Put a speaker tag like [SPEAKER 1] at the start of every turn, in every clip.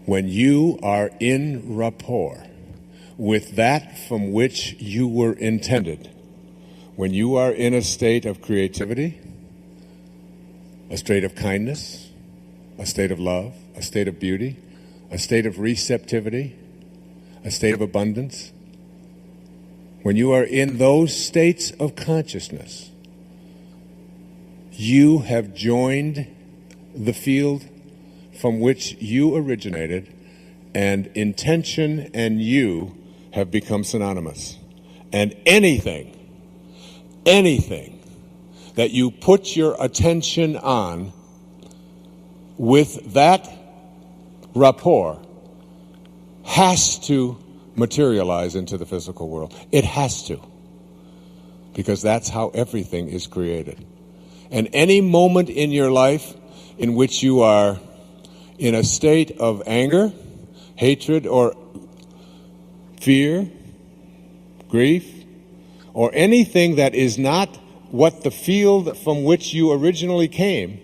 [SPEAKER 1] When you are in rapport with that from which you were intended, when you are in a state of creativity, a state of kindness, a state of love, a state of beauty, a state of receptivity, a state of abundance, when you are in those states of consciousness, you have joined the field from which you originated, and intention and you have become synonymous. And anything that you put your attention on with that rapport has to materialize into the physical world. It has to, because that's how everything is created. And any moment in your life in which you are in a state of anger, hatred, or fear, grief, or anything that is not what the field from which you originally came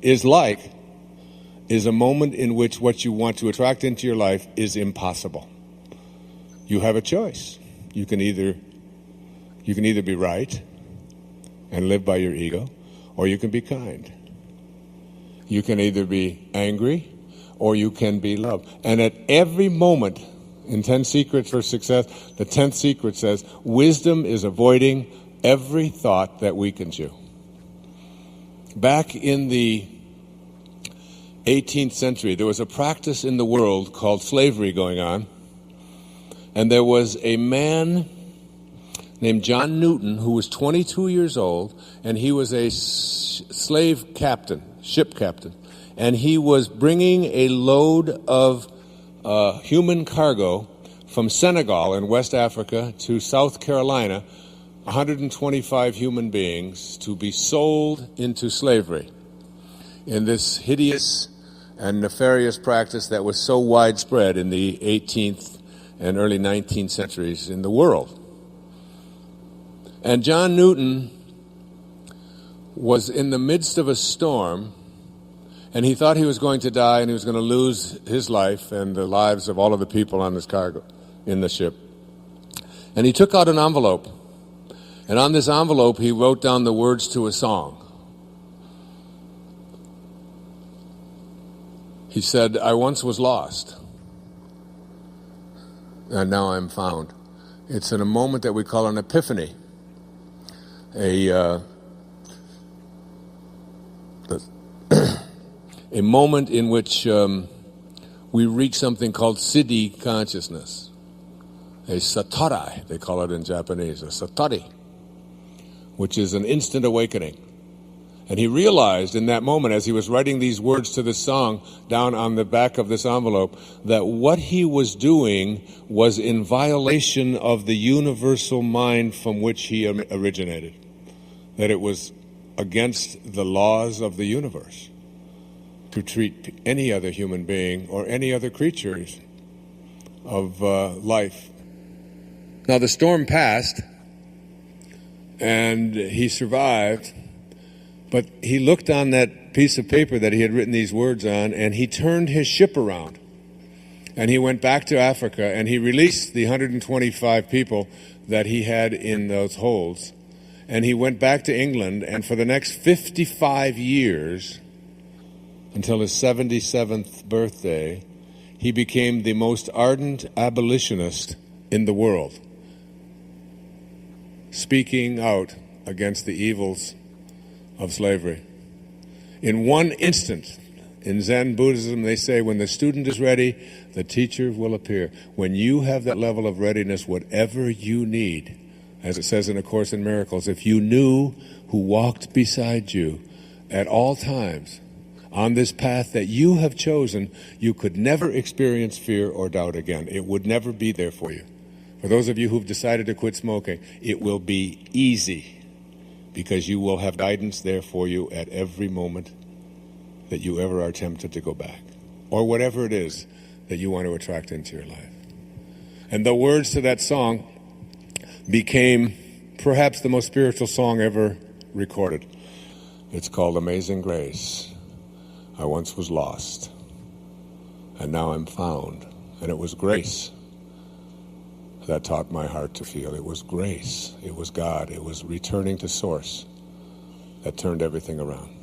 [SPEAKER 1] is like, is a moment in which what you want to attract into your life is impossible. You have a choice. You can either be right and live by your ego, or you can be kind. You can either be angry or you can be love. And at every moment, in 10 Secrets for Success, the 10th secret says, wisdom is avoiding every thought that weakens you. Back in the 18th century, there was a practice in the world called slavery going on. And there was a man named John Newton who was 22 years old, and he was a slave captain, ship captain. And he was bringing a load of human cargo from Senegal in West Africa to South Carolina, 125 human beings, to be sold into slavery in this hideous and nefarious practice that was so widespread in the 18th and early 19th centuries in the world. And John Newton was in the midst of a storm, and he thought he was going to die and he was going to lose his life and the lives of all of the people on this cargo in the ship. And he took out an envelope, and on this envelope he wrote down the words to a song. He said, "I once was lost, and now I'm found." It's in a moment that we call an epiphany, a moment in which we reach something called siddhi consciousness, a satori, they call it in Japanese, a satori, which is an instant awakening. And he realized in that moment, as he was writing these words to this song down on the back of this envelope, that what he was doing was in violation of the universal mind from which he originated, that it was against the laws of the universe to treat any other human being or any other creatures of life. Now the storm passed, and he survived. But he looked on that piece of paper that he had written these words on, and he turned his ship around. And he went back to Africa, and he released the 125 people that he had in those holds. And he went back to England, and for the next 55 years, until his 77th birthday, he became the most ardent abolitionist in the world, speaking out against the evils of slavery. In one instant, in Zen Buddhism, they say when the student is ready, the teacher will appear. When you have that level of readiness, whatever you need, as it says in A Course in Miracles, if you knew who walked beside you at all times on this path that you have chosen, you could never experience fear or doubt again. It would never be there for you. For those of you who've decided to quit smoking, it will be easy, because you will have guidance there for you at every moment that you ever are tempted to go back, or whatever it is that you want to attract into your life. And the words to that song became perhaps the most spiritual song ever recorded. It's called Amazing Grace. I once was lost, and now I'm found. And it was grace that taught my heart to feel. It was grace. It was God. It was returning to source that turned everything around.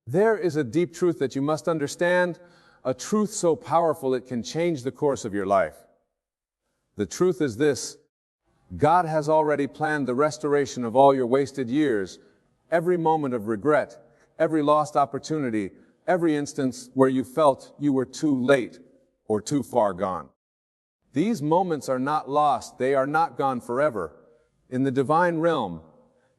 [SPEAKER 2] There is a deep truth that you must understand, a truth so powerful it can change the course of your life. The truth is this: God has already planned the restoration of all your wasted years, every moment of regret, every lost opportunity, every instance where you felt you were too late or too far gone. These moments are not lost, they are not gone forever. In the divine realm,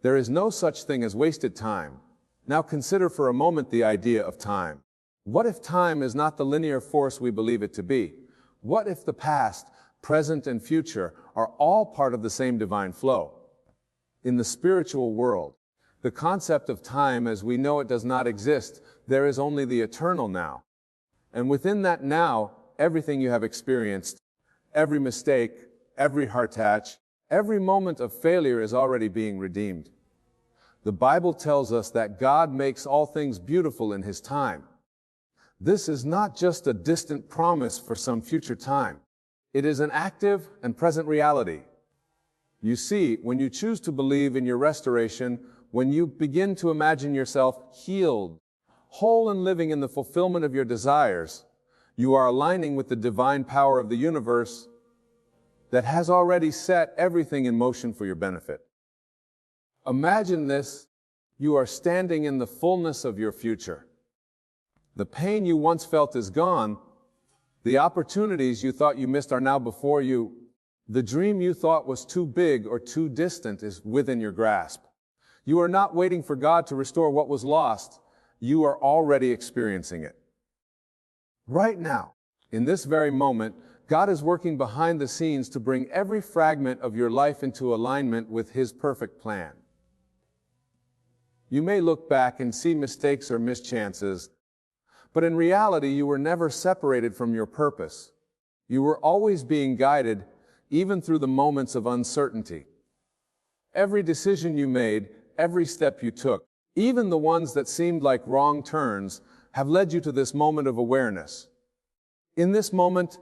[SPEAKER 2] there is no such thing as wasted time. Now consider for a moment the idea of time. What if time is not the linear force we believe it to be? What if the past, present, and future are all part of the same divine flow? In the spiritual world, the concept of time as we know it does not exist. There is only the eternal now. And within that now, everything you have experienced, every mistake, every heart touch, every moment of failure is already being redeemed. The Bible tells us that God makes all things beautiful in His time. This is not just a distant promise for some future time. It is an active and present reality. You see, when you choose to believe in your restoration, when you begin to imagine yourself healed, whole and living in the fulfillment of your desires, you are aligning with the divine power of the universe that has already set everything in motion for your benefit. Imagine this: you are standing in the fullness of your future. The pain you once felt is gone. The opportunities you thought you missed are now before you. The dream you thought was too big or too distant is within your grasp. You are not waiting for God to restore what was lost. You are already experiencing it. Right now, in this very moment, God is working behind the scenes to bring every fragment of your life into alignment with His perfect plan. You may look back and see mistakes or mischances, but in reality, you were never separated from your purpose. You were always being guided, even through the moments of uncertainty. Every decision you made, every step you took, even the ones that seemed like wrong turns, have led you to this moment of awareness. In this moment,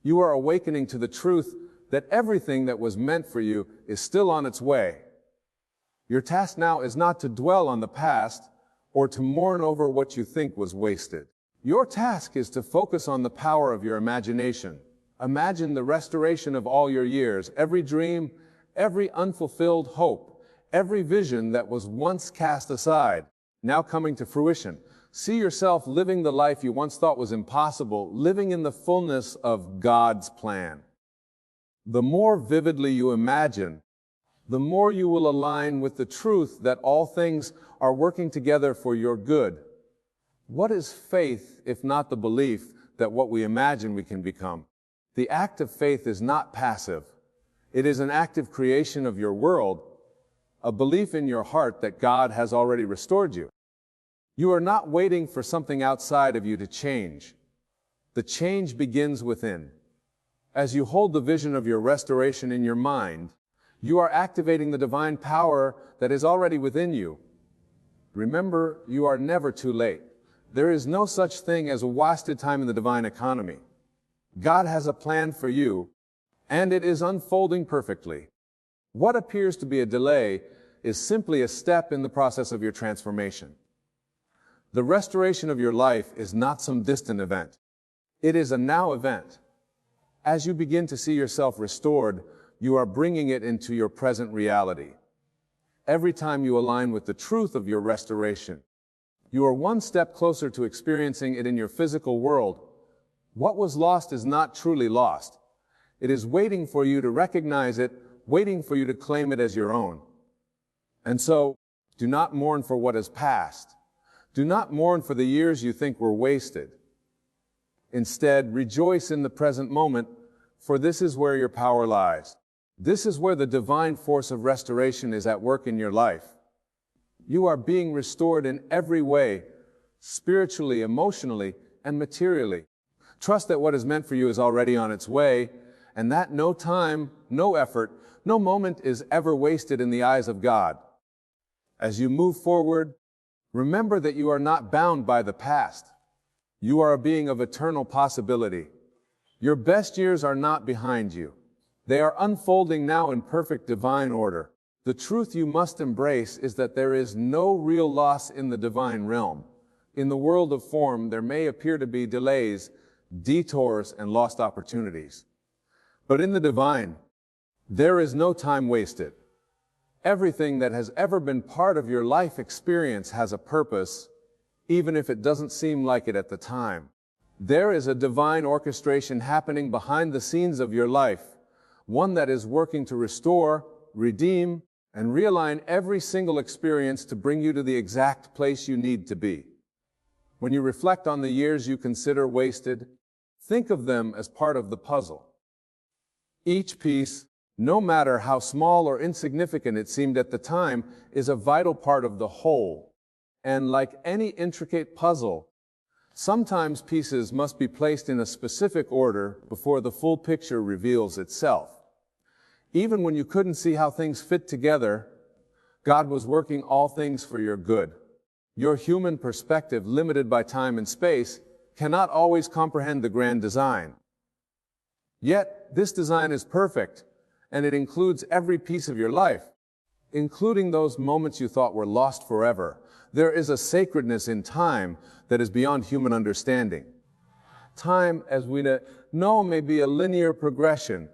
[SPEAKER 2] you are awakening to the truth that everything that was meant for you is still on its way. Your task now is not to dwell on the past or to mourn over what you think was wasted. Your task is to focus on the power of your imagination. Imagine the restoration of all your years, every dream, every unfulfilled hope, every vision that was once cast aside, now coming to fruition. See yourself living the life you once thought was impossible, living in the fullness of God's plan. The more vividly you imagine, the more you will align with the truth that all things are working together for your good. What is faith if not the belief that what we imagine we can become? The act of faith is not passive. It is an active creation of your world, a belief in your heart that God has already restored you. You are not waiting for something outside of you to change. The change begins within. As you hold the vision of your restoration in your mind, you are activating the divine power that is already within you. Remember, you are never too late. There is no such thing as a wasted time in the divine economy. God has a plan for you, and it is unfolding perfectly. What appears to be a delay is simply a step in the process of your transformation. The restoration of your life is not some distant event. It is a now event. As you begin to see yourself restored, you are bringing it into your present reality. Every time you align with the truth of your restoration, you are one step closer to experiencing it in your physical world. What was lost is not truly lost. It is waiting for you to recognize it, waiting for you to claim it as your own. And so, do not mourn for what is past. Do not mourn for the years you think were wasted. Instead, rejoice in the present moment, for this is where your power lies. This is where the divine force of restoration is at work in your life. You are being restored in every way, spiritually, emotionally, and materially. Trust that what is meant for you is already on its way, and that no time, no effort, no moment is ever wasted in the eyes of God. As you move forward, remember that you are not bound by the past. You are a being of eternal possibility. Your best years are not behind you. They are unfolding now in perfect divine order. The truth you must embrace is that there is no real loss in the divine realm. In the world of form, there may appear to be delays, detours, and lost opportunities. But in the divine, there is no time wasted. Everything that has ever been part of your life experience has a purpose, even if it doesn't seem like it at the time. There is a divine orchestration happening behind the scenes of your life, one that is working to restore, redeem, and realign every single experience to bring you to the exact place you need to be. When you reflect on the years you consider wasted, think of them as part of the puzzle. Each piece, no matter how small or insignificant it seemed at the time, is a vital part of the whole. And like any intricate puzzle, sometimes pieces must be placed in a specific order before the full picture reveals itself. Even when you couldn't see how things fit together, God was working all things for your good. Your human perspective, limited by time and space, cannot always comprehend the grand design. Yet, this design is perfect, and it includes every piece of your life, including those moments you thought were lost forever. There is a sacredness in time that is beyond human understanding. Time, as we know, may be a linear progression,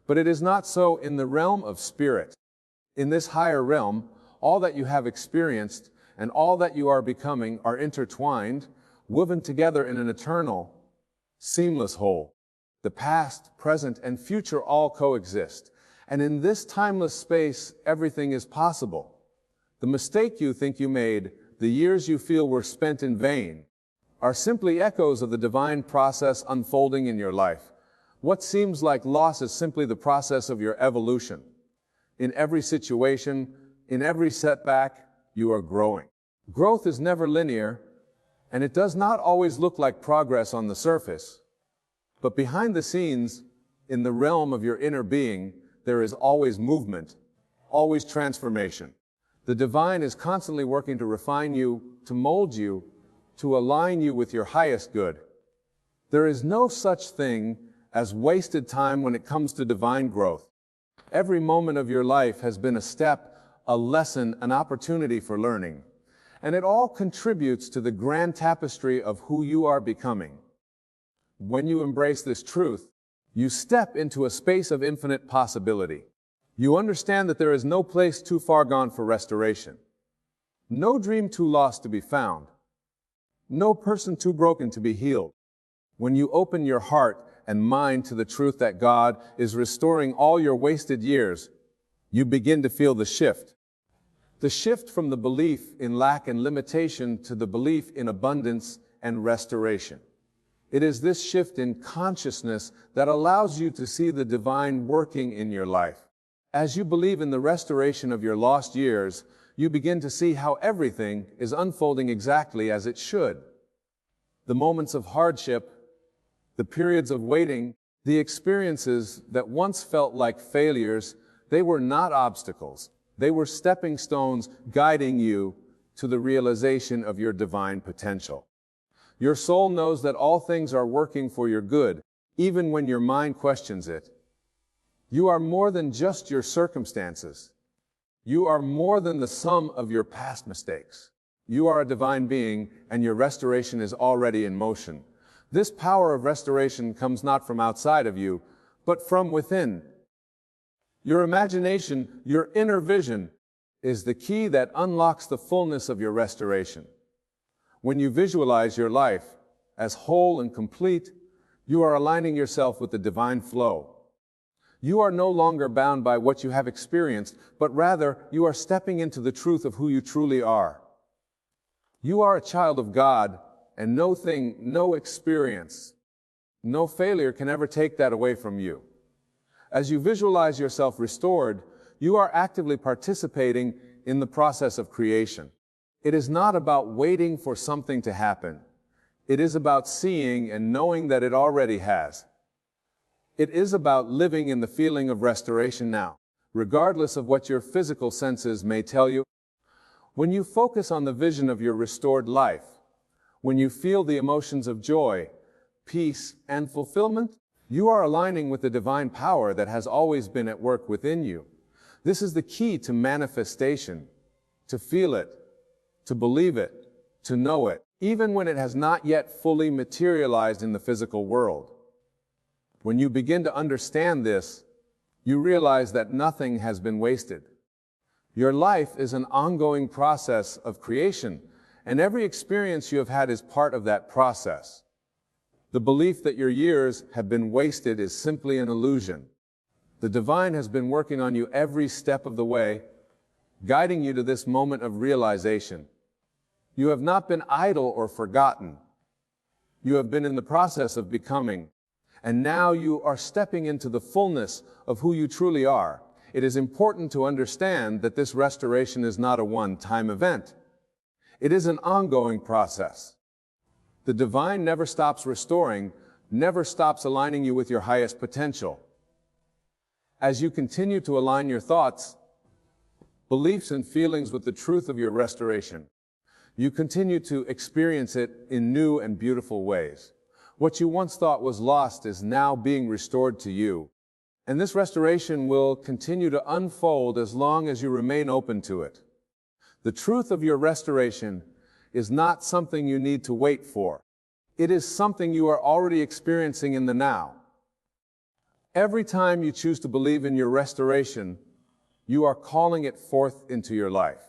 [SPEAKER 2] but it is not so in the realm of spirit. In this higher realm, all that you have experienced and all that you are becoming are intertwined, woven together in an eternal, seamless whole. The past, present, and future all coexist. And in this timeless space, everything is possible. The mistake you think you made, the years you feel were spent in vain, are simply echoes of the divine process unfolding in your life. What seems like loss is simply the process of your evolution. In every situation, in every setback, you are growing. Growth is never linear, and it does not always look like progress on the surface. But behind the scenes, in the realm of your inner being, there is always movement, always transformation. The divine is constantly working to refine you, to mold you, to align you with your highest good. There is no such thing as wasted time when it comes to divine growth. Every moment of your life has been a step, a lesson, an opportunity for learning. And it all contributes to the grand tapestry of who you are becoming. When you embrace this truth, you step into a space of infinite possibility. You understand that there is no place too far gone for restoration, no dream too lost to be found, no person too broken to be healed. When you open your heart and mind to the truth that God is restoring all your wasted years, you begin to feel the shift. The shift from the belief in lack and limitation to the belief in abundance and restoration. It is this shift in consciousness that allows you to see the divine working in your life. As you believe in the restoration of your lost years, you begin to see how everything is unfolding exactly as it should. The moments of hardship, the periods of waiting, the experiences that once felt like failures, they were not obstacles. They were stepping stones guiding you to the realization of your divine potential. Your soul knows that all things are working for your good, even when your mind questions it. You are more than just your circumstances. You are more than the sum of your past mistakes. You are a divine being, and your restoration is already in motion. This power of restoration comes not from outside of you, but from within. Your imagination, your inner vision, is the key that unlocks the fullness of your restoration. When you visualize your life as whole and complete, you are aligning yourself with the divine flow. You are no longer bound by what you have experienced, but rather you are stepping into the truth of who you truly are. You are a child of God, and no thing, no experience, no failure can ever take that away from you. As you visualize yourself restored, you are actively participating in the process of creation. It is not about waiting for something to happen. It is about seeing and knowing that it already has. It is about living in the feeling of restoration now, regardless of what your physical senses may tell you. When you focus on the vision of your restored life, when you feel the emotions of joy, peace, and fulfillment, you are aligning with the divine power that has always been at work within you. This is the key to manifestation, to feel it, to believe it, to know it, even when it has not yet fully materialized in the physical world. When you begin to understand this, you realize that nothing has been wasted. Your life is an ongoing process of creation, and every experience you have had is part of that process. The belief that your years have been wasted is simply an illusion. The divine has been working on you every step of the way, guiding you to this moment of realization. You have not been idle or forgotten. You have been in the process of becoming, and now you are stepping into the fullness of who you truly are. It is important to understand that this restoration is not a one-time event. It is an ongoing process. The divine never stops restoring, never stops aligning you with your highest potential. As you continue to align your thoughts, beliefs, and feelings with the truth of your restoration, you continue to experience it in new and beautiful ways. What you once thought was lost is now being restored to you. And this restoration will continue to unfold as long as you remain open to it. The truth of your restoration is not something you need to wait for. It is something you are already experiencing in the now. Every time you choose to believe in your restoration, you are calling it forth into your life.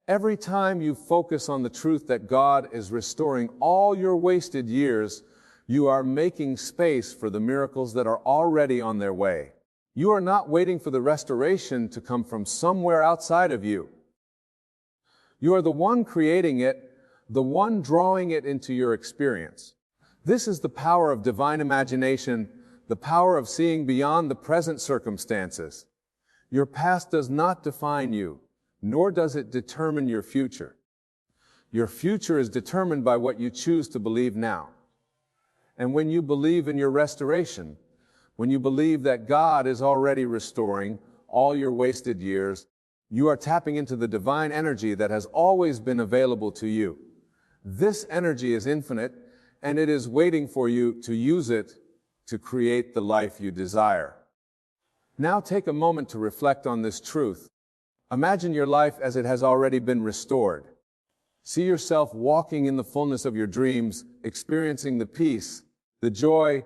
[SPEAKER 2] Every time you focus on the truth that God is restoring all your wasted years, you are making space for the miracles that are already on their way. You are not waiting for the restoration to come from somewhere outside of you. You are the one creating it, the one drawing it into your experience. This is the power of divine imagination, the power of seeing beyond the present circumstances. Your past does not define you, nor does it determine your future. Your future is determined by what you choose to believe now. And when you believe in your restoration, when you believe that God is already restoring all your wasted years, you are tapping into the divine energy that has always been available to you. This energy is infinite, and it is waiting for you to use it to create the life you desire. Now take a moment to reflect on this truth. Imagine your life as it has already been restored. See yourself walking in the fullness of your dreams, experiencing the peace, the joy,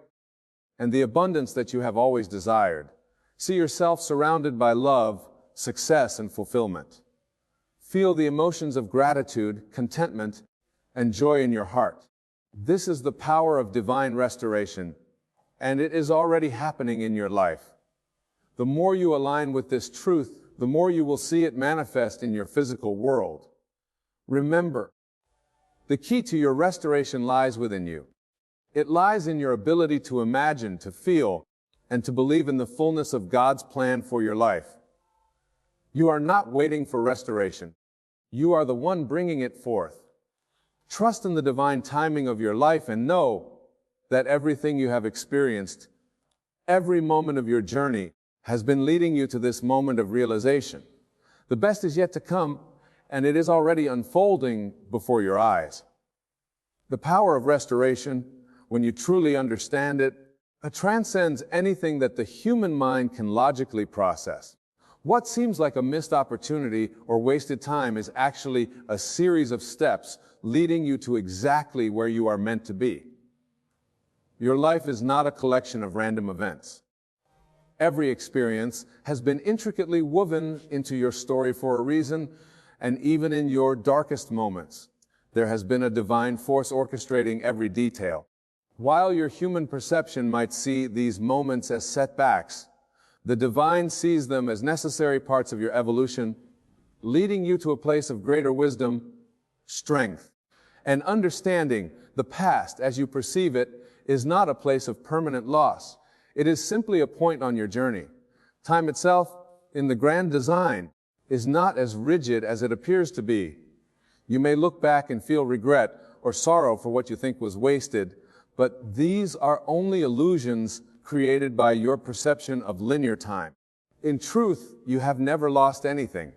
[SPEAKER 2] and the abundance that you have always desired. See yourself surrounded by love, success, and fulfillment. Feel the emotions of gratitude, contentment, and joy in your heart. This is the power of divine restoration, and it is already happening in your life. The more you align with this truth, the more you will see it manifest in your physical world. Remember, the key to your restoration lies within you. It lies in your ability to imagine, to feel, and to believe in the fullness of God's plan for your life. You are not waiting for restoration. You are the one bringing it forth. Trust in the divine timing of your life and know that everything you have experienced, every moment of your journey, has been leading you to this moment of realization. The best is yet to come, and it is already unfolding before your eyes. The power of restoration, when you truly understand it, transcends anything that the human mind can logically process. What seems like a missed opportunity or wasted time is actually a series of steps leading you to exactly where you are meant to be. Your life is not a collection of random events. Every experience has been intricately woven into your story for a reason, and even in your darkest moments, there has been a divine force orchestrating every detail. While your human perception might see these moments as setbacks, the divine sees them as necessary parts of your evolution, leading you to a place of greater wisdom, strength, and understanding. The past, as you perceive it, is not a place of permanent loss. It is simply a point on your journey. Time itself, in the grand design, is not as rigid as it appears to be. You may look back and feel regret or sorrow for what you think was wasted, but these are only illusions created by your perception of linear time. In truth, you have never lost anything.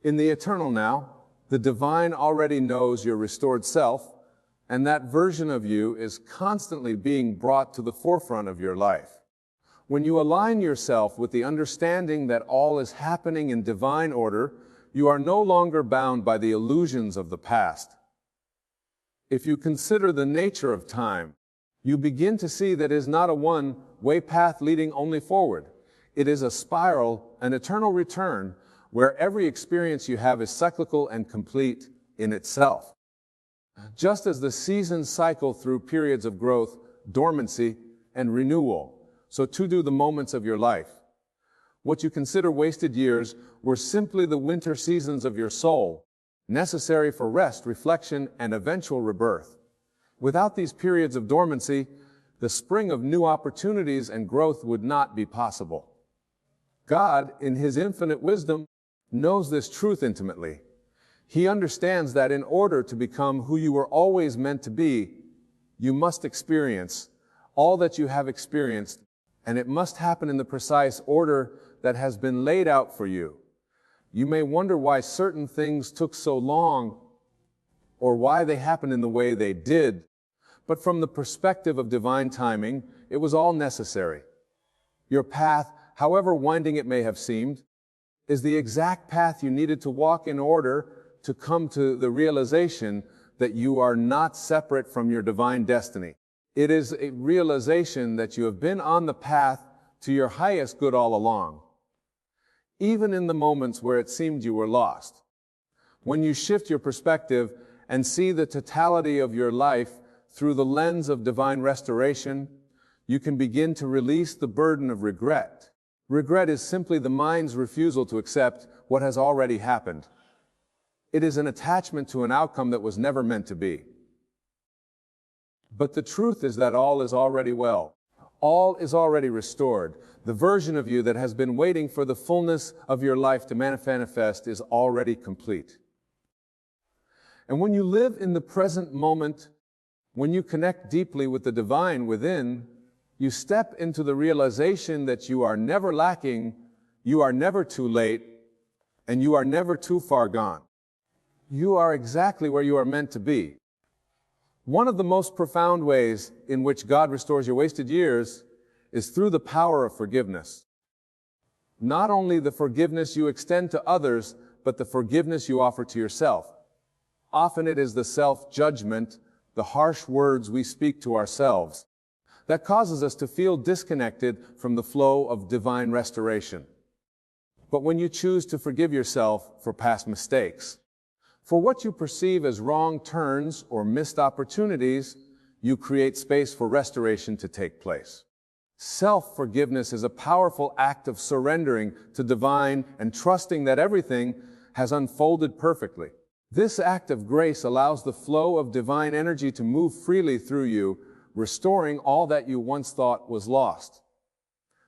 [SPEAKER 2] In the eternal now, the divine already knows your restored self, and that version of you is constantly being brought to the forefront of your life. When you align yourself with the understanding that all is happening in divine order, you are no longer bound by the illusions of the past. If you consider the nature of time, you begin to see that it is not a one-way path leading only forward. It is a spiral, an eternal return, where every experience you have is cyclical and complete in itself. Just as the seasons cycle through periods of growth, dormancy, and renewal, so too do the moments of your life. What you consider wasted years were simply the winter seasons of your soul, necessary for rest, reflection, and eventual rebirth. Without these periods of dormancy, the spring of new opportunities and growth would not be possible. God, in His infinite wisdom, knows this truth intimately. He understands that in order to become who you were always meant to be, you must experience all that you have experienced, and it must happen in the precise order that has been laid out for you. You may wonder why certain things took so long, or why they happened in the way they did, but from the perspective of divine timing, it was all necessary. Your path, however winding it may have seemed, is the exact path you needed to walk in order to come to the realization that you are not separate from your divine destiny. It is a realization that you have been on the path to your highest good all along, even in the moments where it seemed you were lost. When you shift your perspective and see the totality of your life through the lens of divine restoration, you can begin to release the burden of regret. Regret is simply the mind's refusal to accept what has already happened. It is an attachment to an outcome that was never meant to be. But the truth is that all is already well. All is already restored. The version of you that has been waiting for the fullness of your life to manifest is already complete. And when you live in the present moment, when you connect deeply with the divine within, you step into the realization that you are never lacking, you are never too late, and you are never too far gone. You are exactly where you are meant to be. One of the most profound ways in which God restores your wasted years is through the power of forgiveness. Not only the forgiveness you extend to others, but the forgiveness you offer to yourself. Often it is the self-judgment, the harsh words we speak to ourselves, that causes us to feel disconnected from the flow of divine restoration. But when you choose to forgive yourself for past mistakes, for what you perceive as wrong turns or missed opportunities, you create space for restoration to take place. Self-forgiveness is a powerful act of surrendering to divine and trusting that everything has unfolded perfectly. This act of grace allows the flow of divine energy to move freely through you, restoring all that you once thought was lost.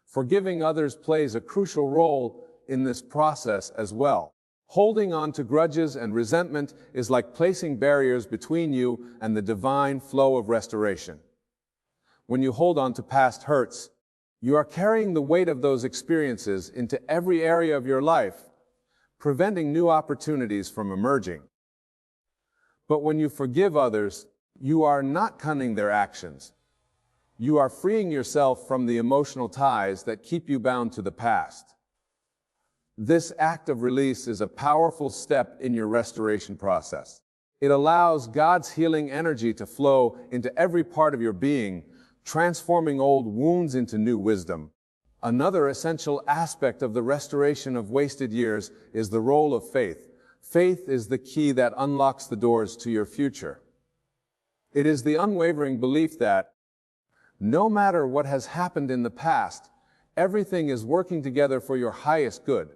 [SPEAKER 2] Forgiving others plays a crucial role in this process as well. Holding on to grudges and resentment is like placing barriers between you and the divine flow of restoration. When you hold on to past hurts, you are carrying the weight of those experiences into every area of your life, preventing new opportunities from emerging. But when you forgive others, you are not cunning their actions. You are freeing yourself from the emotional ties that keep you bound to the past. This act of release is a powerful step in your restoration process. It allows God's healing energy to flow into every part of your being, transforming old wounds into new wisdom. Another essential aspect of the restoration of wasted years is the role of faith. Faith is the key that unlocks the doors to your future. It is the unwavering belief that no matter what has happened in the past, everything is working together for your highest good.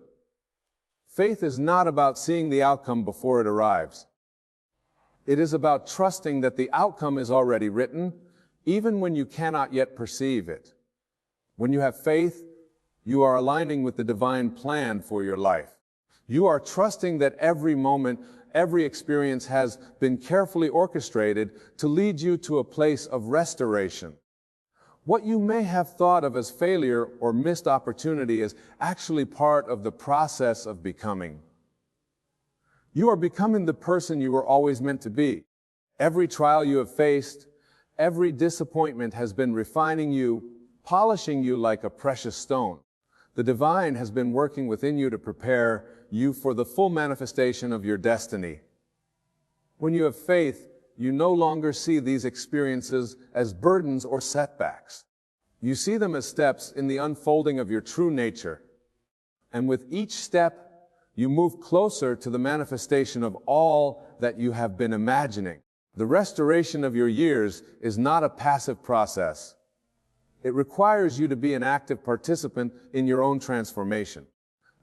[SPEAKER 2] Faith is not about seeing the outcome before it arrives. It is about trusting that the outcome is already written, even when you cannot yet perceive it. When you have faith, you are aligning with the divine plan for your life. You are trusting that every moment, every experience has been carefully orchestrated to lead you to a place of restoration. What you may have thought of as failure or missed opportunity is actually part of the process of becoming. You are becoming the person you were always meant to be. Every trial you have faced, every disappointment has been refining you, polishing you like a precious stone. The divine has been working within you to prepare you for the full manifestation of your destiny. When you have faith, you no longer see these experiences as burdens or setbacks. You see them as steps in the unfolding of your true nature. And with each step, you move closer to the manifestation of all that you have been imagining. The restoration of your years is not a passive process. It requires you to be an active participant in your own transformation.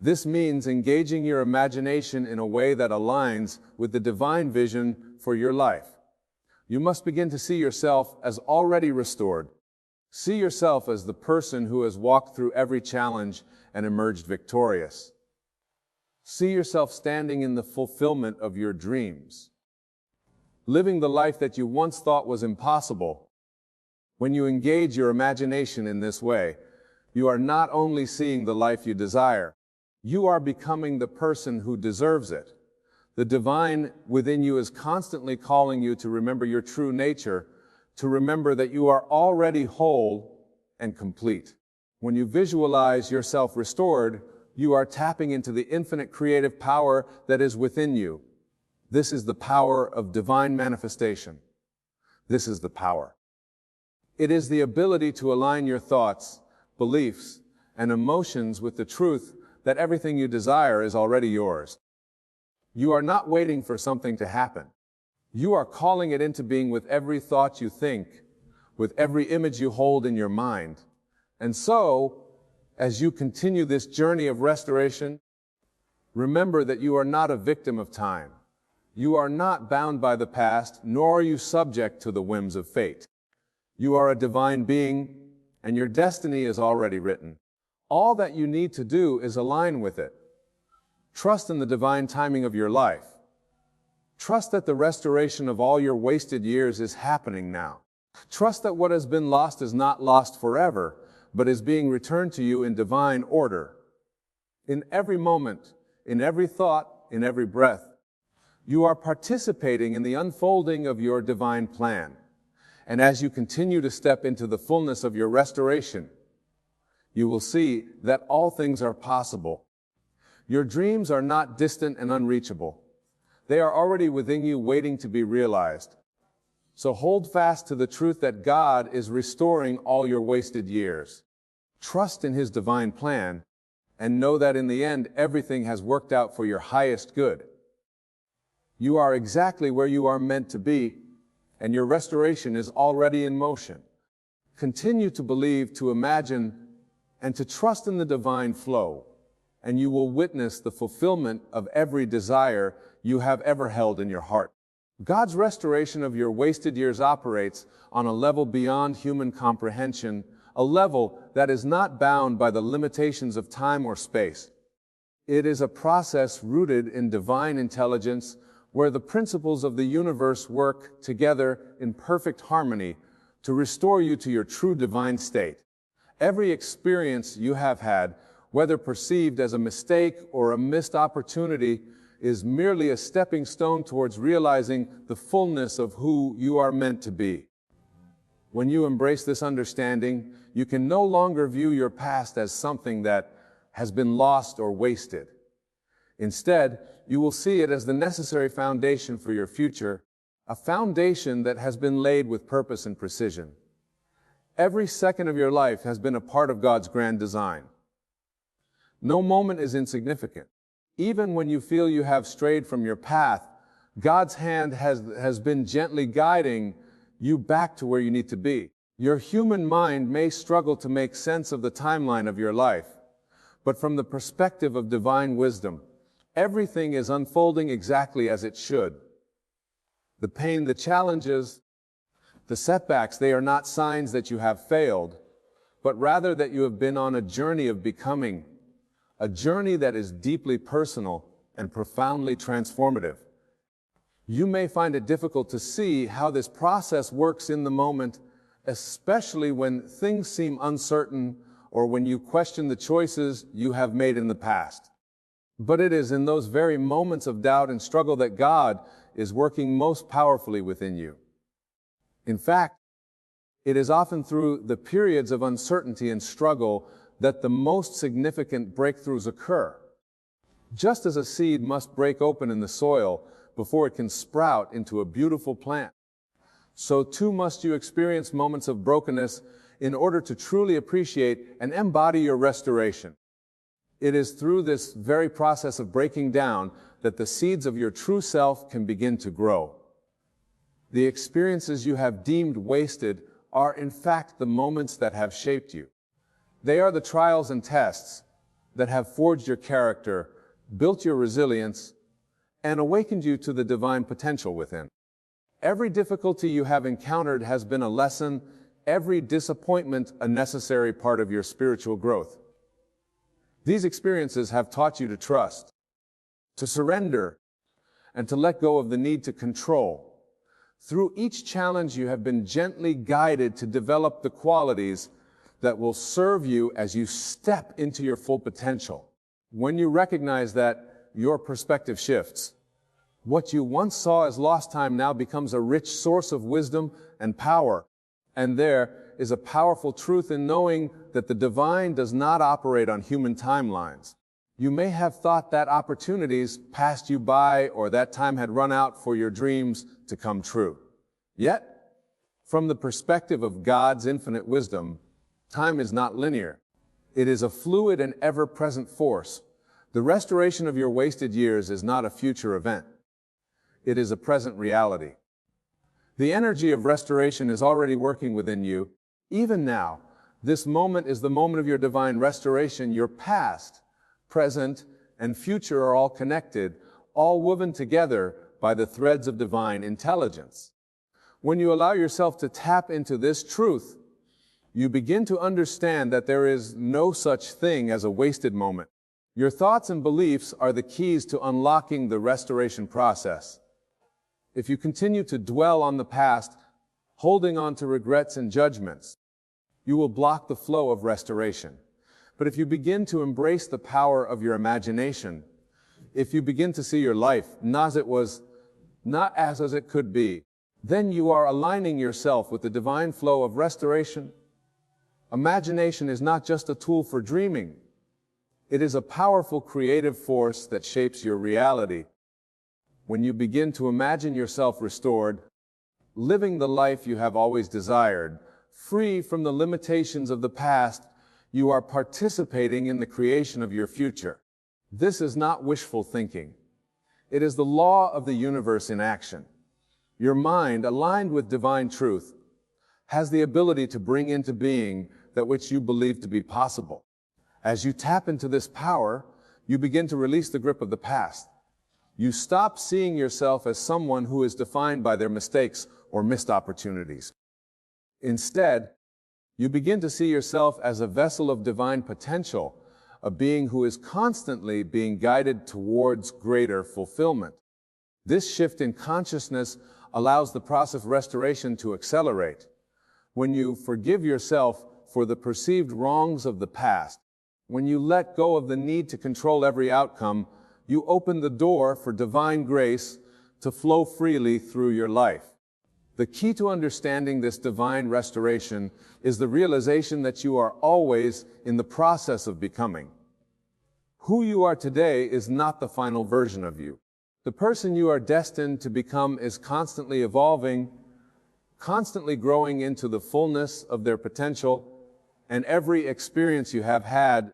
[SPEAKER 2] This means engaging your imagination in a way that aligns with the divine vision for your life. You must begin to see yourself as already restored. See yourself as the person who has walked through every challenge and emerged victorious. See yourself standing in the fulfillment of your dreams, living the life that you once thought was impossible. When you engage your imagination in this way, you are not only seeing the life you desire, you are becoming the person who deserves it. The divine within you is constantly calling you to remember your true nature, to remember that you are already whole and complete. When you visualize yourself restored, you are tapping into the infinite creative power that is within you. This is the power of divine manifestation. This is the power. It is the ability to align your thoughts, beliefs, and emotions with the truth that everything you desire is already yours. You are not waiting for something to happen. You are calling it into being with every thought you think, with every image you hold in your mind. And so, as you continue this journey of restoration, remember that you are not a victim of time. You are not bound by the past, nor are you subject to the whims of fate. You are a divine being, and your destiny is already written. All that you need to do is align with it. Trust in the divine timing of your life. Trust that the restoration of all your wasted years is happening now. Trust that what has been lost is not lost forever, but is being returned to you in divine order. In every moment, in every thought, in every breath, you are participating in the unfolding of your divine plan. And as you continue to step into the fullness of your restoration, you will see that all things are possible. Your dreams are not distant and unreachable. They are already within you, waiting to be realized. So hold fast to the truth that God is restoring all your wasted years. Trust in His divine plan, and know that in the end, everything has worked out for your highest good. You are exactly where you are meant to be, and your restoration is already in motion. Continue to believe, to imagine, and to trust in the divine flow, and you will witness the fulfillment of every desire you have ever held in your heart. God's restoration of your wasted years operates on a level beyond human comprehension, a level that is not bound by the limitations of time or space. It is a process rooted in divine intelligence, where the principles of the universe work together in perfect harmony to restore you to your true divine state. Every experience you have had, whether perceived as a mistake or a missed opportunity, is merely a stepping stone towards realizing the fullness of who you are meant to be. When you embrace this understanding, you can no longer view your past as something that has been lost or wasted. Instead, you will see it as the necessary foundation for your future, a foundation that has been laid with purpose and precision. Every second of your life has been a part of God's grand design. No moment is insignificant. Even when you feel you have strayed from your path, God's hand has been gently guiding you back to where you need to be. Your human mind may struggle to make sense of the timeline of your life, but from the perspective of divine wisdom, everything is unfolding exactly as it should. The pain, the challenges, the setbacks, they are not signs that you have failed, but rather that you have been on a journey of becoming, a journey that is deeply personal and profoundly transformative. You may find it difficult to see how this process works in the moment, especially when things seem uncertain or when you question the choices you have made in the past. But it is in those very moments of doubt and struggle that God is working most powerfully within you. In fact, it is often through the periods of uncertainty and struggle that the most significant breakthroughs occur. Just as a seed must break open in the soil before it can sprout into a beautiful plant, so too must you experience moments of brokenness in order to truly appreciate and embody your restoration. It is through this very process of breaking down that the seeds of your true self can begin to grow. The experiences you have deemed wasted are in fact the moments that have shaped you. They are the trials and tests that have forged your character, built your resilience, and awakened you to the divine potential within. Every difficulty you have encountered has been a lesson, every disappointment a necessary part of your spiritual growth. These experiences have taught you to trust, to surrender, and to let go of the need to control. Through each challenge, you have been gently guided to develop the qualities that will serve you as you step into your full potential. When you recognize that, your perspective shifts. What you once saw as lost time now becomes a rich source of wisdom and power. And there is a powerful truth in knowing that the divine does not operate on human timelines. You may have thought that opportunities passed you by or that time had run out for your dreams to come true. Yet, from the perspective of God's infinite wisdom, time is not linear. It is a fluid and ever-present force. The restoration of your wasted years is not a future event. It is a present reality. The energy of restoration is already working within you. Even now, this moment is the moment of your divine restoration. Your past, present, and future are all connected, all woven together by the threads of divine intelligence. When you allow yourself to tap into this truth, you begin to understand that there is no such thing as a wasted moment. Your thoughts and beliefs are the keys to unlocking the restoration process. If you continue to dwell on the past, holding on to regrets and judgments, you will block the flow of restoration. But if you begin to embrace the power of your imagination, if you begin to see your life not as it was, not as it could be, then you are aligning yourself with the divine flow of restoration. Imagination is not just a tool for dreaming. It is a powerful creative force that shapes your reality. When you begin to imagine yourself restored, living the life you have always desired, free from the limitations of the past, you are participating in the creation of your future. This is not wishful thinking. It is the law of the universe in action. Your mind, aligned with divine truth, has the ability to bring into being that which you believe to be possible. As you tap into this power, you begin to release the grip of the past. You stop seeing yourself as someone who is defined by their mistakes or missed opportunities. Instead, you begin to see yourself as a vessel of divine potential, a being who is constantly being guided towards greater fulfillment. This shift in consciousness allows the process of restoration to accelerate. When you forgive yourself for the perceived wrongs of the past, when you let go of the need to control every outcome, you open the door for divine grace to flow freely through your life. The key to understanding this divine restoration is the realization that you are always in the process of becoming. Who you are today is not the final version of you. The person you are destined to become is constantly evolving, constantly growing into the fullness of their potential, and every experience you have had,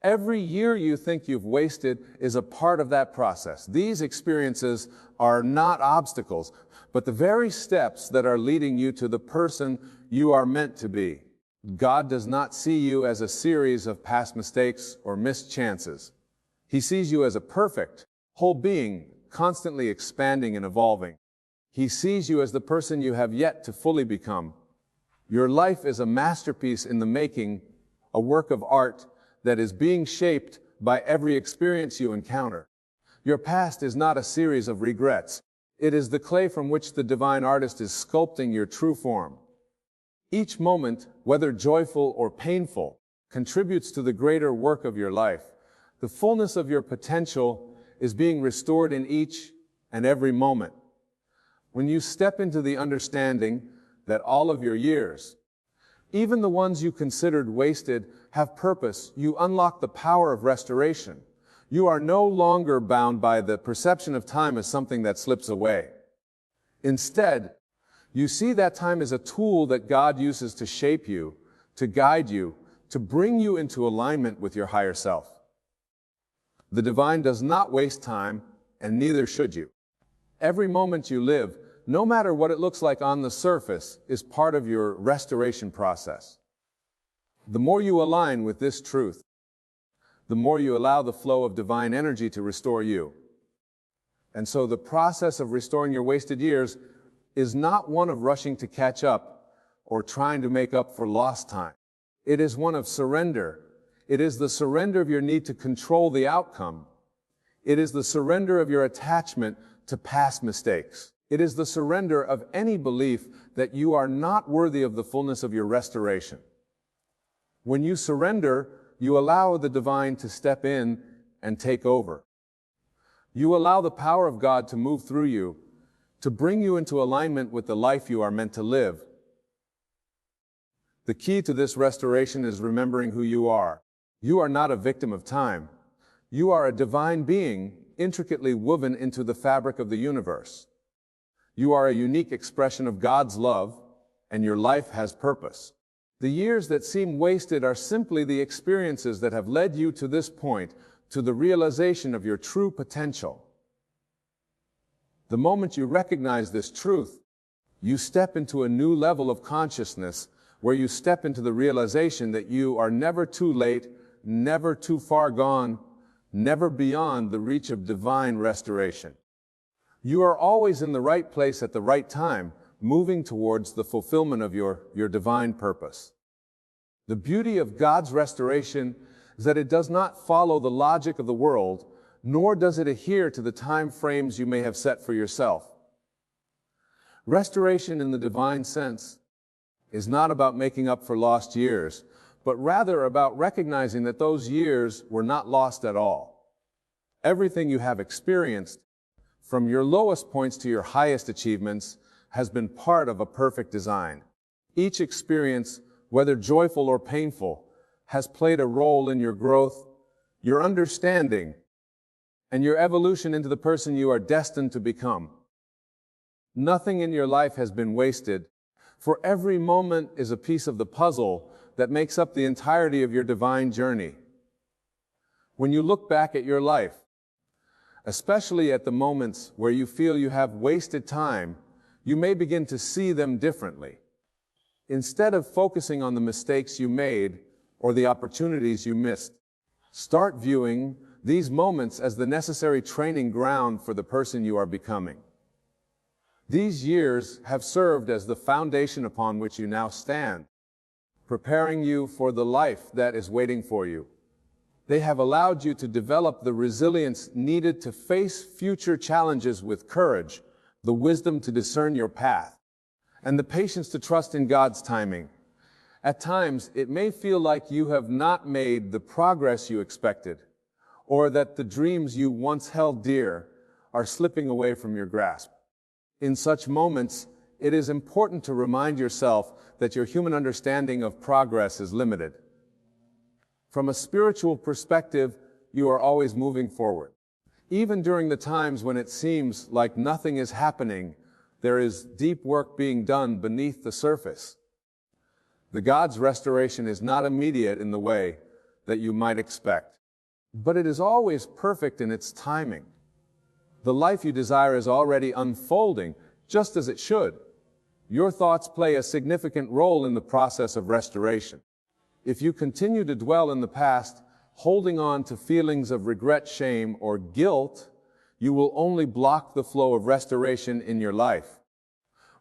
[SPEAKER 2] every year you think you've wasted, is a part of that process. These experiences are not obstacles, but the very steps that are leading you to the person you are meant to be. God does not see you as a series of past mistakes or missed chances. He sees you as a perfect, whole being, constantly expanding and evolving. He sees you as the person you have yet to fully become. Your life is a masterpiece in the making, a work of art that is being shaped by every experience you encounter. Your past is not a series of regrets. It is the clay from which the divine artist is sculpting your true form. Each moment, whether joyful or painful, contributes to the greater work of your life. The fullness of your potential is being restored in each and every moment. When you step into the understanding that all of your years, even the ones you considered wasted, have purpose, you unlock the power of restoration. You are no longer bound by the perception of time as something that slips away. Instead, you see that time as a tool that God uses to shape you, to guide you, to bring you into alignment with your higher self. The divine does not waste time, and neither should you. Every moment you live, no matter what it looks like on the surface, is part of your restoration process. The more you align with this truth, the more you allow the flow of divine energy to restore you. And so the process of restoring your wasted years is not one of rushing to catch up or trying to make up for lost time. It is one of surrender. It is the surrender of your need to control the outcome. It is the surrender of your attachment to past mistakes. It is the surrender of any belief that you are not worthy of the fullness of your restoration. When you surrender, you allow the divine to step in and take over. You allow the power of God to move through you, to bring you into alignment with the life you are meant to live. The key to this restoration is remembering who you are. You are not a victim of time. You are a divine being, intricately woven into the fabric of the universe. You are a unique expression of God's love, and your life has purpose. The years that seem wasted are simply the experiences that have led you to this point, to the realization of your true potential. The moment you recognize this truth, you step into a new level of consciousness where you step into the realization that you are never too late, never too far gone, never beyond the reach of divine restoration. You are always in the right place at the right time, moving towards the fulfillment of your divine purpose. The beauty of God's restoration is that it does not follow the logic of the world, nor does it adhere to the time frames you may have set for yourself. Restoration in the divine sense is not about making up for lost years, but rather about recognizing that those years were not lost at all. Everything you have experienced, from your lowest points to your highest achievements, has been part of a perfect design. Each experience, whether joyful or painful, has played a role in your growth, your understanding, and your evolution into the person you are destined to become. Nothing in your life has been wasted, for every moment is a piece of the puzzle that makes up the entirety of your divine journey. When you look back at your life, especially at the moments where you feel you have wasted time, you may begin to see them differently. Instead of focusing on the mistakes you made or the opportunities you missed, start viewing these moments as the necessary training ground for the person you are becoming. These years have served as the foundation upon which you now stand, preparing you for the life that is waiting for you. They have allowed you to develop the resilience needed to face future challenges with courage, the wisdom to discern your path, and the patience to trust in God's timing. At times, it may feel like you have not made the progress you expected, or that the dreams you once held dear are slipping away from your grasp. In such moments, it is important to remind yourself that your human understanding of progress is limited. From a spiritual perspective, you are always moving forward. Even during the times when it seems like nothing is happening, there is deep work being done beneath the surface. The God's restoration is not immediate in the way that you might expect, but it is always perfect in its timing. The life you desire is already unfolding, just as it should. Your thoughts play a significant role in the process of restoration. If you continue to dwell in the past, holding on to feelings of regret, shame, or guilt, you will only block the flow of restoration in your life.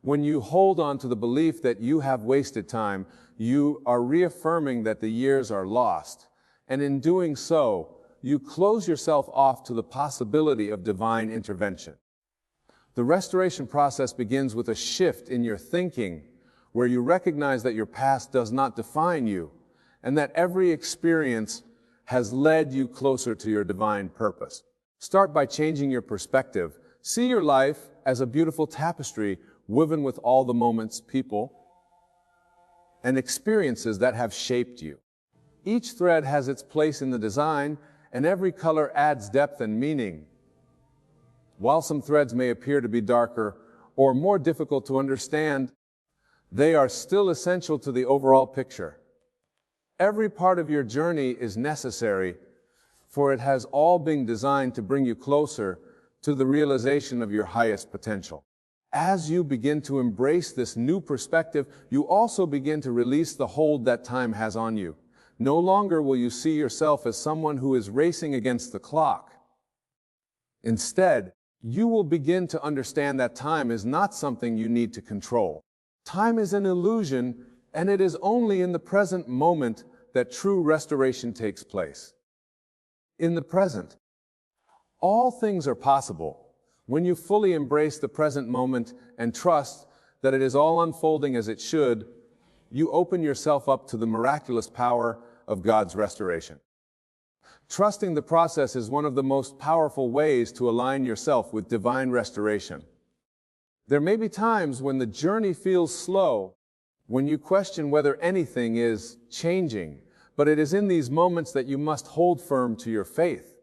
[SPEAKER 2] When you hold on to the belief that you have wasted time, you are reaffirming that the years are lost. And in doing so, you close yourself off to the possibility of divine intervention. The restoration process begins with a shift in your thinking, where you recognize that your past does not define you, and that every experience has led you closer to your divine purpose. Start by changing your perspective. See your life as a beautiful tapestry woven with all the moments, people, and experiences that have shaped you. Each thread has its place in the design, and every color adds depth and meaning. While some threads may appear to be darker or more difficult to understand, they are still essential to the overall picture. Every part of your journey is necessary, for it has all been designed to bring you closer to the realization of your highest potential. As you begin to embrace this new perspective, you also begin to release the hold that time has on you. No longer will you see yourself as someone who is racing against the clock. Instead, you will begin to understand that time is not something you need to control. Time is an illusion, and it is only in the present moment that true restoration takes place. In the present, all things are possible. When you fully embrace the present moment and trust that it is all unfolding as it should, you open yourself up to the miraculous power of God's restoration. Trusting the process is one of the most powerful ways to align yourself with divine restoration. There may be times when the journey feels slow, when you question whether anything is changing, but it is in these moments that you must hold firm to your faith.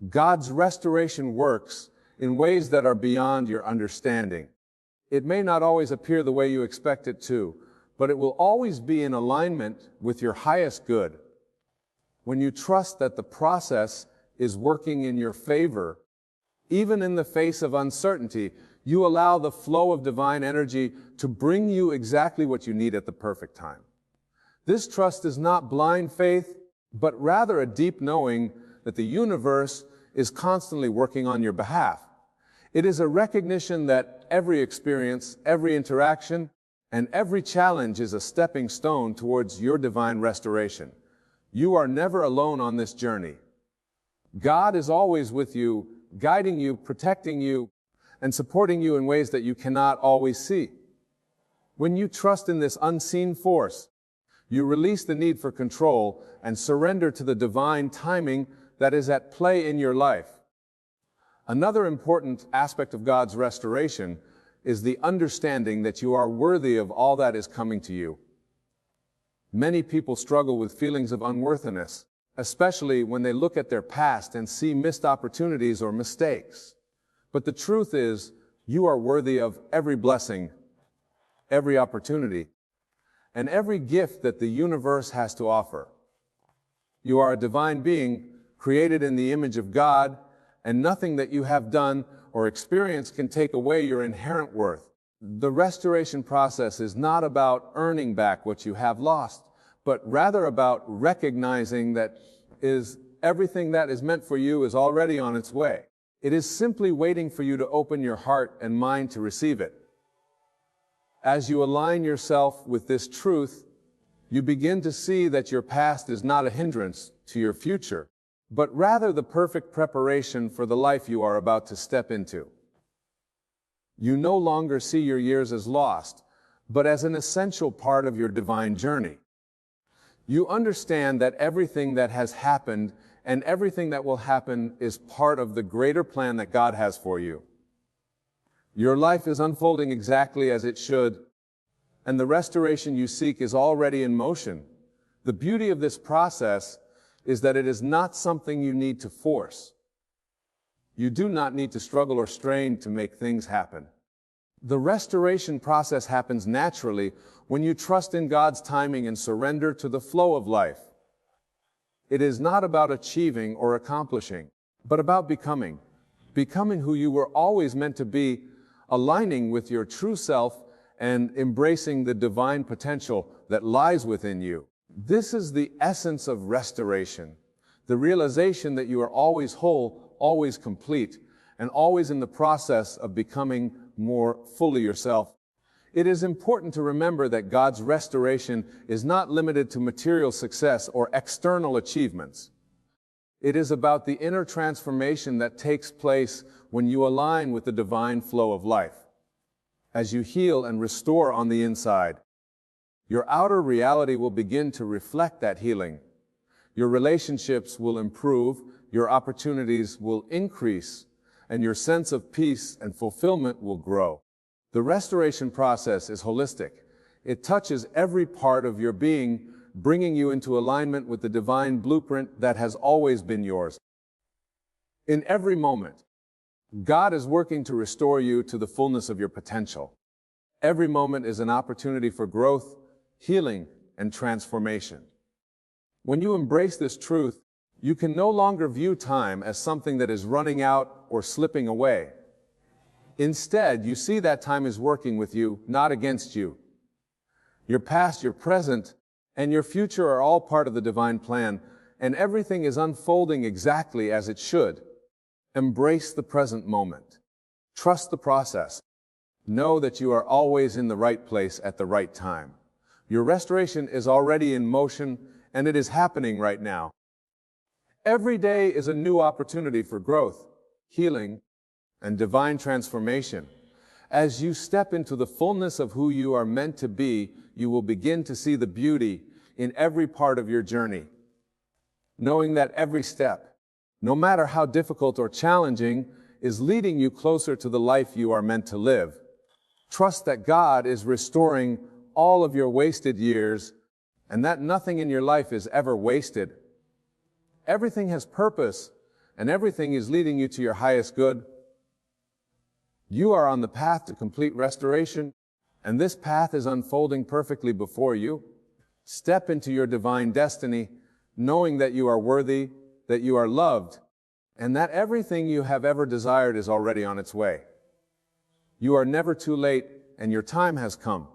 [SPEAKER 2] God's restoration works in ways that are beyond your understanding. It may not always appear the way you expect it to, but it will always be in alignment with your highest good. When you trust that the process is working in your favor, even in the face of uncertainty, you allow the flow of divine energy to bring you exactly what you need at the perfect time. This trust is not blind faith, but rather a deep knowing that the universe is constantly working on your behalf. It is a recognition that every experience, every interaction, and every challenge is a stepping stone towards your divine restoration. You are never alone on this journey. God is always with you, guiding you, protecting you, and supporting you in ways that you cannot always see. When you trust in this unseen force, you release the need for control and surrender to the divine timing that is at play in your life. Another important aspect of God's restoration is the understanding that you are worthy of all that is coming to you. Many people struggle with feelings of unworthiness, especially when they look at their past and see missed opportunities or mistakes. But the truth is, you are worthy of every blessing, every opportunity, and every gift that the universe has to offer. You are a divine being, created in the image of God, and nothing that you have done or experienced can take away your inherent worth. The restoration process is not about earning back what you have lost, but rather about recognizing that everything that is meant for you is already on its way. It is simply waiting for you to open your heart and mind to receive it. As you align yourself with this truth, you begin to see that your past is not a hindrance to your future, but rather the perfect preparation for the life you are about to step into. You no longer see your years as lost, but as an essential part of your divine journey. You understand that everything that has happened and everything that will happen is part of the greater plan that God has for you. Your life is unfolding exactly as it should, and the restoration you seek is already in motion. The beauty of this process is that it is not something you need to force. You do not need to struggle or strain to make things happen. The restoration process happens naturally when you trust in God's timing and surrender to the flow of life. It is not about achieving or accomplishing, but about becoming who you were always meant to be, aligning with your true self and embracing the divine potential that lies within you. This is the essence of restoration, the realization that you are always whole, always complete, and always in the process of becoming more fully yourself. It is important to remember that God's restoration is not limited to material success or external achievements. It is about the inner transformation that takes place when you align with the divine flow of life. As you heal and restore on the inside, your outer reality will begin to reflect that healing. Your relationships will improve, your opportunities will increase, and your sense of peace and fulfillment will grow. The restoration process is holistic. It touches every part of your being, bringing you into alignment with the divine blueprint that has always been yours. In every moment, God is working to restore you to the fullness of your potential. Every moment is an opportunity for growth, healing, and transformation. When you embrace this truth, you can no longer view time as something that is running out or slipping away. Instead, you see that time is working with you, not against you. Your past, your present, and your future are all part of the divine plan, and everything is unfolding exactly as it should. Embrace the present moment. Trust the process. Know that you are always in the right place at the right time. Your restoration is already in motion, and it is happening right now. Every day is a new opportunity for growth, healing, and divine transformation. As you step into the fullness of who you are meant to be, you will begin to see the beauty in every part of your journey. Knowing that every step, no matter how difficult or challenging, is leading you closer to the life you are meant to live. Trust that God is restoring all of your wasted years, and that nothing in your life is ever wasted. Everything has purpose, and everything is leading you to your highest good. You are on the path to complete restoration, and this path is unfolding perfectly before you. Step into your divine destiny, knowing that you are worthy, that you are loved, and that everything you have ever desired is already on its way. You are never too late, and your time has come.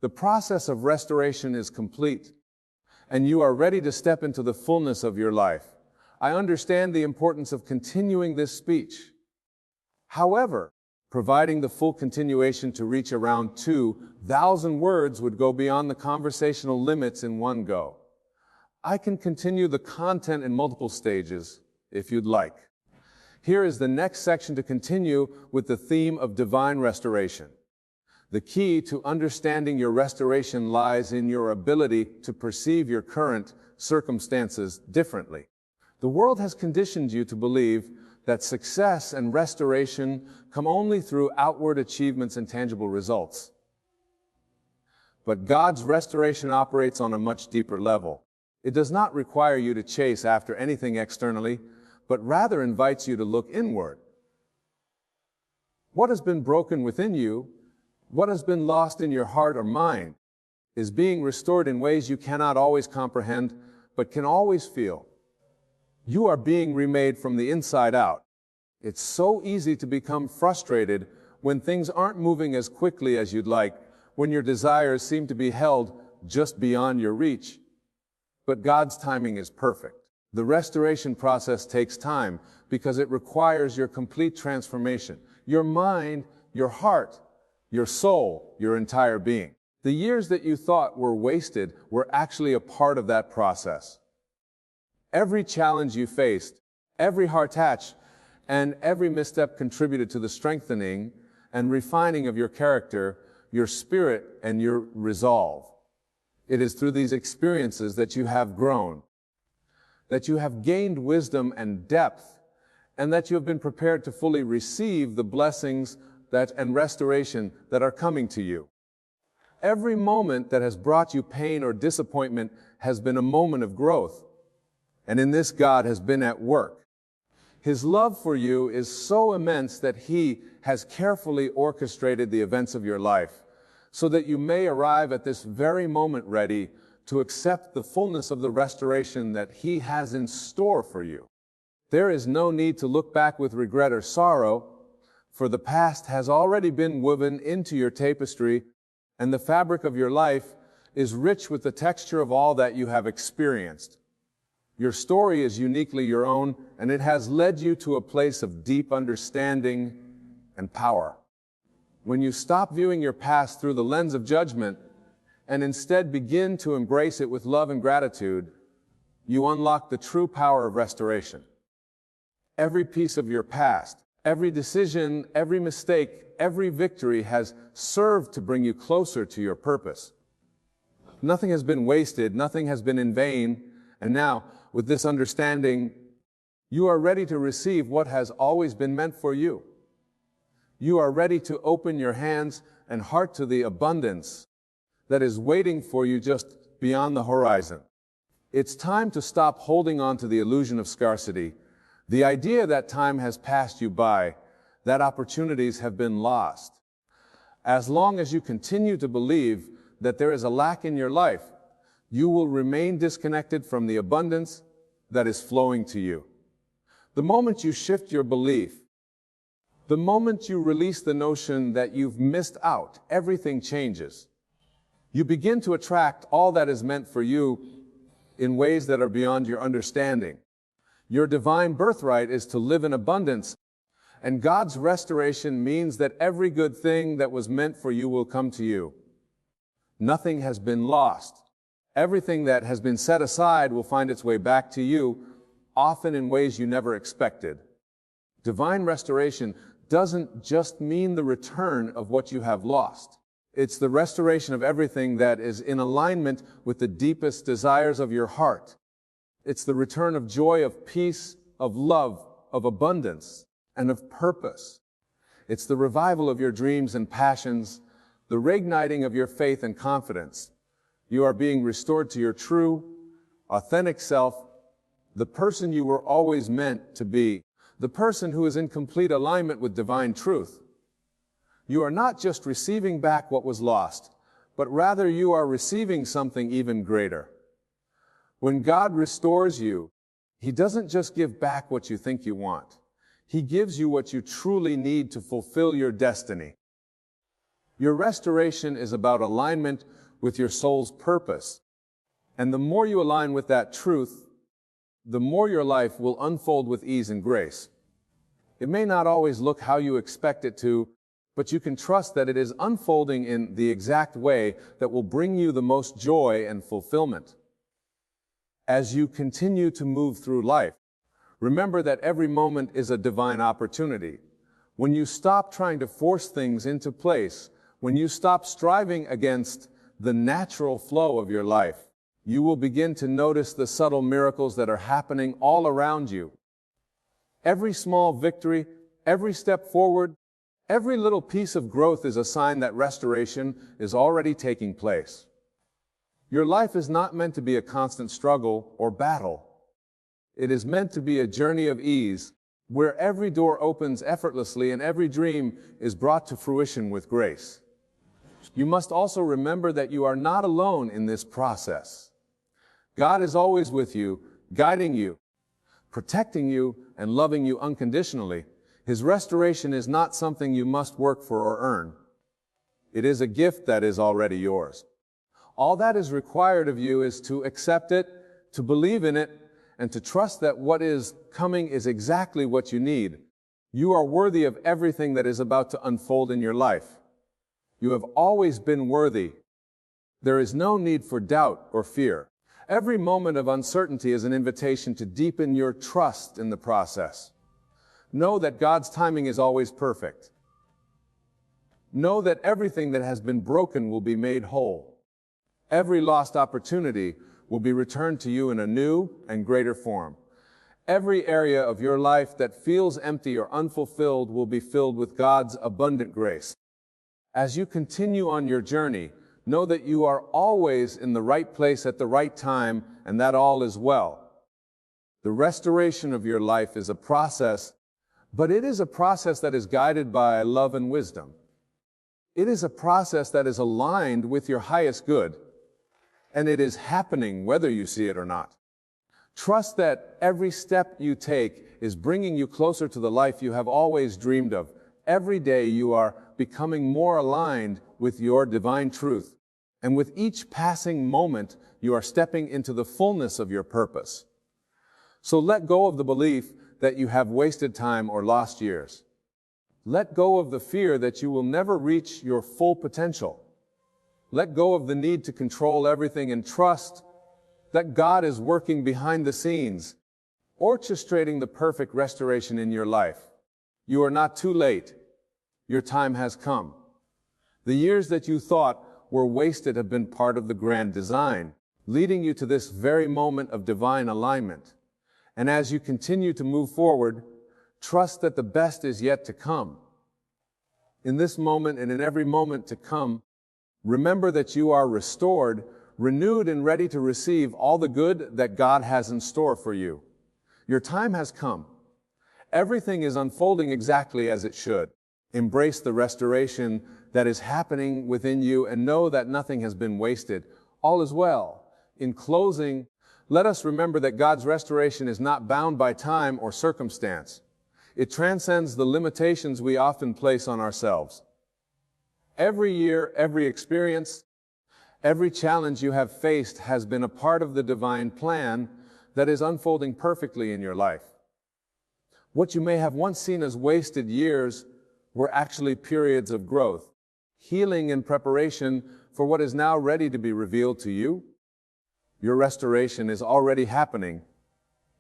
[SPEAKER 2] The process of restoration is complete, and you are ready to step into the fullness of your life. I understand the importance of continuing this speech. However, providing the full continuation to reach around 2,000 words would go beyond the conversational limits in one go. I can continue the content in multiple stages, if you'd like. Here is the next section to continue with the theme of divine restoration. The key to understanding your restoration lies in your ability to perceive your current circumstances differently. The world has conditioned you to believe that success and restoration come only through outward achievements and tangible results. But God's restoration operates on a much deeper level. It does not require you to chase after anything externally, but rather invites you to look inward. What has been broken within you, what has been lost in your heart or mind, is being restored in ways you cannot always comprehend, but can always feel. You are being remade from the inside out. It's so easy to become frustrated when things aren't moving as quickly as you'd like, when your desires seem to be held just beyond your reach. But God's timing is perfect. The restoration process takes time because it requires your complete transformation. Your mind, your heart, your soul, your entire being. The years that you thought were wasted were actually a part of that process. Every challenge you faced, every hard patch, and every misstep contributed to the strengthening and refining of your character, your spirit, and your resolve. It is through these experiences that you have grown, that you have gained wisdom and depth, and that you have been prepared to fully receive the blessings and restoration that are coming to you. Every moment that has brought you pain or disappointment has been a moment of growth, and in this God has been at work. His love for you is so immense that He has carefully orchestrated the events of your life, so that you may arrive at this very moment ready to accept the fullness of the restoration that He has in store for you. There is no need to look back with regret or sorrow, for the past has already been woven into your tapestry, and the fabric of your life is rich with the texture of all that you have experienced. Your story is uniquely your own, and it has led you to a place of deep understanding and power. When you stop viewing your past through the lens of judgment and instead begin to embrace it with love and gratitude, you unlock the true power of restoration. Every piece of your past, every decision, every mistake, every victory has served to bring you closer to your purpose. Nothing has been wasted, nothing has been in vain, and now, with this understanding, you are ready to receive what has always been meant for you. You are ready to open your hands and heart to the abundance that is waiting for you just beyond the horizon. It's time to stop holding on to the illusion of scarcity, the idea that time has passed you by, that opportunities have been lost. As long as you continue to believe that there is a lack in your life, you will remain disconnected from the abundance that is flowing to you. The moment you shift your belief, the moment you release the notion that you've missed out, everything changes. You begin to attract all that is meant for you in ways that are beyond your understanding. Your divine birthright is to live in abundance, and God's restoration means that every good thing that was meant for you will come to you. Nothing has been lost. Everything that has been set aside will find its way back to you, often in ways you never expected. Divine restoration doesn't just mean the return of what you have lost. It's the restoration of everything that is in alignment with the deepest desires of your heart. It's the return of joy, of peace, of love, of abundance, and of purpose. It's the revival of your dreams and passions, the reigniting of your faith and confidence. You are being restored to your true, authentic self, the person you were always meant to be, the person who is in complete alignment with divine truth. You are not just receiving back what was lost, but rather you are receiving something even greater. When God restores you, He doesn't just give back what you think you want. He gives you what you truly need to fulfill your destiny. Your restoration is about alignment with your soul's purpose. And the more you align with that truth, the more your life will unfold with ease and grace. It may not always look how you expect it to, but you can trust that it is unfolding in the exact way that will bring you the most joy and fulfillment. As you continue to move through life, remember that every moment is a divine opportunity. When you stop trying to force things into place, when you stop striving against the natural flow of your life, you will begin to notice the subtle miracles that are happening all around you. Every small victory, every step forward, every little piece of growth is a sign that restoration is already taking place. Your life is not meant to be a constant struggle or battle. It is meant to be a journey of ease, where every door opens effortlessly and every dream is brought to fruition with grace. You must also remember that you are not alone in this process. God is always with you, guiding you, protecting you, and loving you unconditionally. His restoration is not something you must work for or earn. It is a gift that is already yours. All that is required of you is to accept it, to believe in it, and to trust that what is coming is exactly what you need. You are worthy of everything that is about to unfold in your life. You have always been worthy. There is no need for doubt or fear. Every moment of uncertainty is an invitation to deepen your trust in the process. Know that God's timing is always perfect. Know that everything that has been broken will be made whole. Every lost opportunity will be returned to you in a new and greater form. Every area of your life that feels empty or unfulfilled will be filled with God's abundant grace. As you continue on your journey, know that you are always in the right place at the right time, and that all is well. The restoration of your life is a process, but it is a process that is guided by love and wisdom. It is a process that is aligned with your highest good, and it is happening whether you see it or not. Trust that every step you take is bringing you closer to the life you have always dreamed of. Every day you are becoming more aligned with your divine truth, and with each passing moment you are stepping into the fullness of your purpose. So let go of the belief that you have wasted time or lost years. Let go of the fear that you will never reach your full potential. Let go of the need to control everything and trust that God is working behind the scenes, orchestrating the perfect restoration in your life. You are not too late. Your time has come. The years that you thought were wasted have been part of the grand design, leading you to this very moment of divine alignment. And as you continue to move forward, trust that the best is yet to come. In this moment and in every moment to come, remember that you are restored, renewed, and ready to receive all the good that God has in store for you. Your time has come. Everything is unfolding exactly as it should. Embrace the restoration that is happening within you and know that nothing has been wasted. All is well. In closing, let us remember that God's restoration is not bound by time or circumstance. It transcends the limitations we often place on ourselves. Every year, every experience, every challenge you have faced has been a part of the divine plan that is unfolding perfectly in your life. What you may have once seen as wasted years were actually periods of growth, healing, and preparation for what is now ready to be revealed to you. Your restoration is already happening,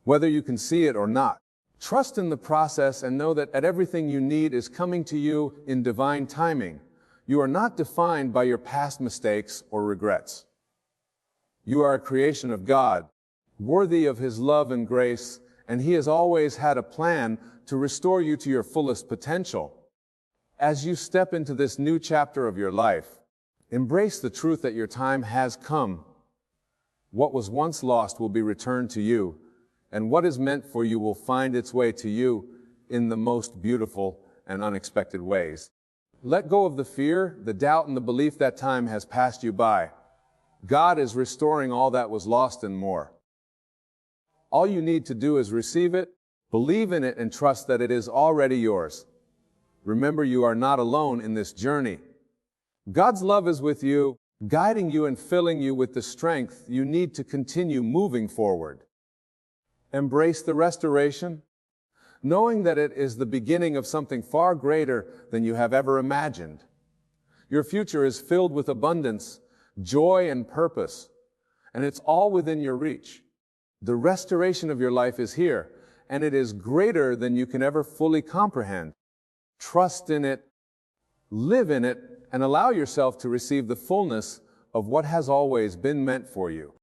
[SPEAKER 2] whether you can see it or not. Trust in the process and know that everything you need is coming to you in divine timing. You are not defined by your past mistakes or regrets. You are a creation of God, worthy of His love and grace, and He has always had a plan to restore you to your fullest potential. As you step into this new chapter of your life, embrace the truth that your time has come. What was once lost will be returned to you, and what is meant for you will find its way to you in the most beautiful and unexpected ways. Let go of the fear, the doubt, and the belief that time has passed you by. God is restoring all that was lost and more. All you need to do is receive it, believe in it, and trust that it is already yours. Remember, you are not alone in this journey. God's love is with you, guiding you and filling you with the strength you need to continue moving forward. Embrace the restoration, knowing that it is the beginning of something far greater than you have ever imagined. Your future is filled with abundance, joy, and purpose, and it's all within your reach. The restoration of your life is here, and it is greater than you can ever fully comprehend. Trust in it, live in it, and allow yourself to receive the fullness of what has always been meant for you.